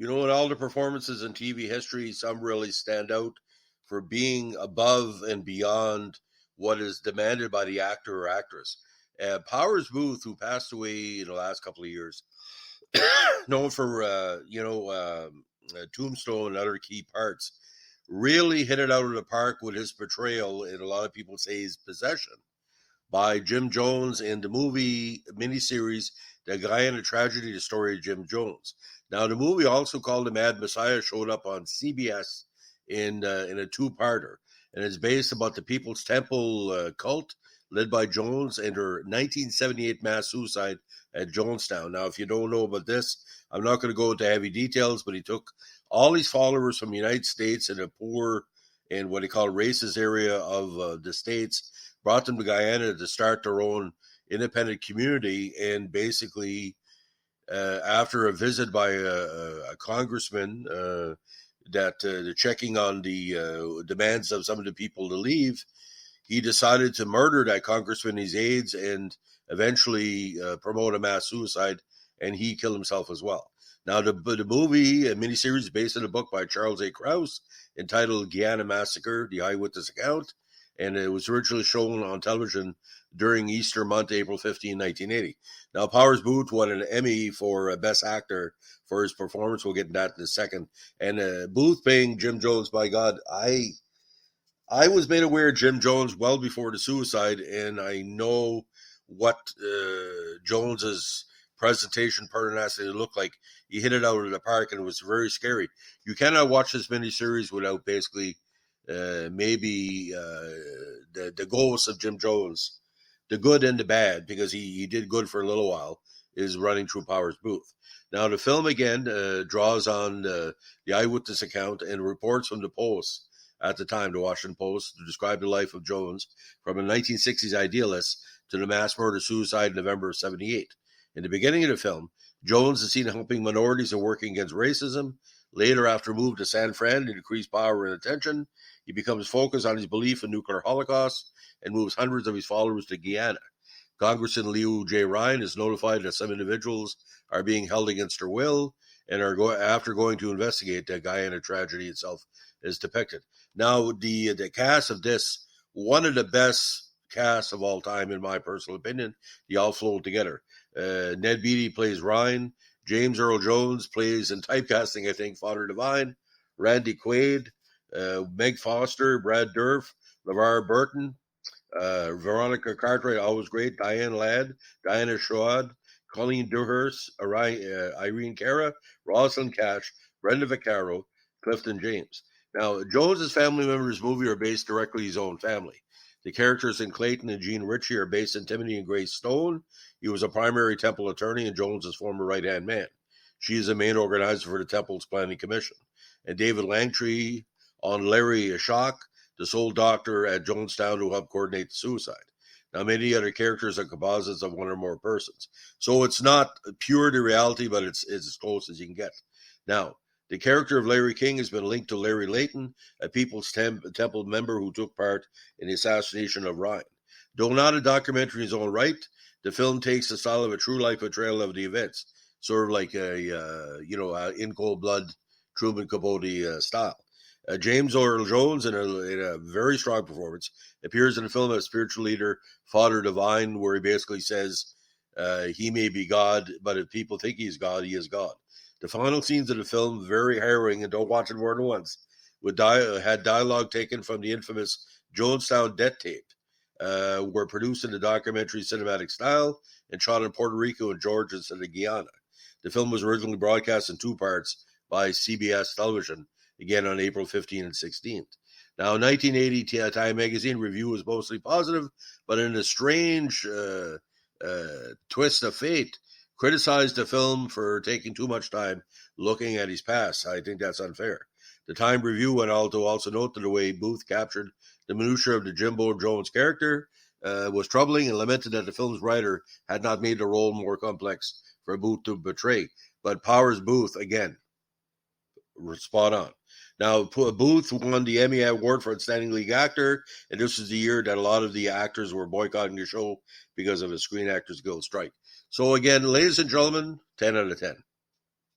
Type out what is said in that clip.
In all the performances in TV history, some really stand out for being above and beyond what is demanded by the actor or actress. Powers Booth, who passed away in the last couple of years, known for Tombstone and other key parts, really hit it out of the park with his portrayal, and a lot of people say his possession, by Jim Jones in the movie miniseries The Guyana Tragedy, the story of Jim Jones. Now, the movie, also called The Mad Messiah, showed up on CBS in a two-parter, and it's based about the People's Temple cult led by Jones and her 1978 mass suicide at Jonestown. Now, if you don't know about this, I'm not going to go into heavy details, but he took all his followers from the United States in a poor and what he called racist area of the States, brought them to Guyana to start their own independent community, and basically after a visit by a congressman that checking on the demands of some of the people to leave, he decided to murder that congressman, his aides, and eventually promote a mass suicide, and he killed himself as well. Now, the movie, a miniseries, is based on a book by Charles A. Krause entitled Guyana Massacre, The Eyewitness Account, and it was originally shown on television during Easter month, April 15, 1980. Now, Powers Booth won an Emmy for Best Actor for his performance. We'll get into that in a second. And Booth playing Jim Jones, by God, I was made aware of Jim Jones well before the suicide, and I know what Jones's presentation personality looked like. He hit it out of the park, and it was very scary. You cannot watch this miniseries without basically maybe the ghosts of Jim Jones, the good and the bad, because he did good for a little while, is running through Powers Booth. Now, the film, again, draws on the eyewitness account and reports from the Post at the time, the Washington Post, to describe the life of Jones from a 1960s idealist to the mass murder-suicide in November of 1978. In the beginning of the film, Jones is seen helping minorities and working against racism. Later, after moving to San Fran to increase power and attention, he becomes focused on his belief in nuclear holocaust and moves hundreds of his followers to Guyana. Congressman Liu J. Ryan is notified that some individuals are being held against their will and are after going to investigate the Guyana tragedy itself is depicted. Now, the cast of this, one of the best casts of all time, in my personal opinion. They all flow together. Ned Beatty plays Ryan. James Earl Jones plays, in typecasting, I think, Father Divine. Randy Quaid, Meg Foster, Brad Dourif, LeVar Burton, Veronica Cartwright, always great, Diane Ladd, Diana Schwad, Colleen Dewhurst, Irene Cara, Rosalind Cash, Brenda Vaccaro, Clifton James. Now, Jones's family members in the movie are based directly on his own family. The characters in Clayton and Jean Ritchie are based on Timothy and Grace Stone. He was a primary temple attorney and Jones's former right-hand man. She is the main organizer for the temple's planning commission. And David Langtree on Larry Ashok, the sole doctor at Jonestown who helped coordinate the suicide. Now, many other characters are composites of one or more persons. So it's not pure to reality, but it's as close as you can get. Now, the character of Larry King has been linked to Larry Layton, a People's Temple member who took part in the assassination of Ryan. Though not a documentary in its own right, the film takes the style of a true life portrayal of the events, sort of like a in cold blood Truman Capote style. James Earl Jones, in a very strong performance, appears in the film as spiritual leader Father Divine, where he basically says he may be God, but if people think he's God, he is God. The final scenes of the film, very harrowing, and don't watch it more than once, had dialogue taken from the infamous Jonestown death tape, were produced in the documentary cinematic style and shot in Puerto Rico and Georgia instead of Guyana. The film was originally broadcast in two parts by CBS television, again on April 15th and 16th. Now, 1980 Time Magazine review was mostly positive, but in a strange twist of fate, criticized the film for taking too much time looking at his past. I think that's unfair. The Time Review went on to also note that the way Booth captured the minutiae of the Jimbo Jones character was troubling, and lamented that the film's writer had not made the role more complex for Booth to portray. But Powers Booth, again, spot on. Now, Booth won the Emmy Award for Outstanding Lead Actor, and this was the year that a lot of the actors were boycotting the show because of a Screen Actors Guild strike. So again, ladies and gentlemen, 10 out of 10.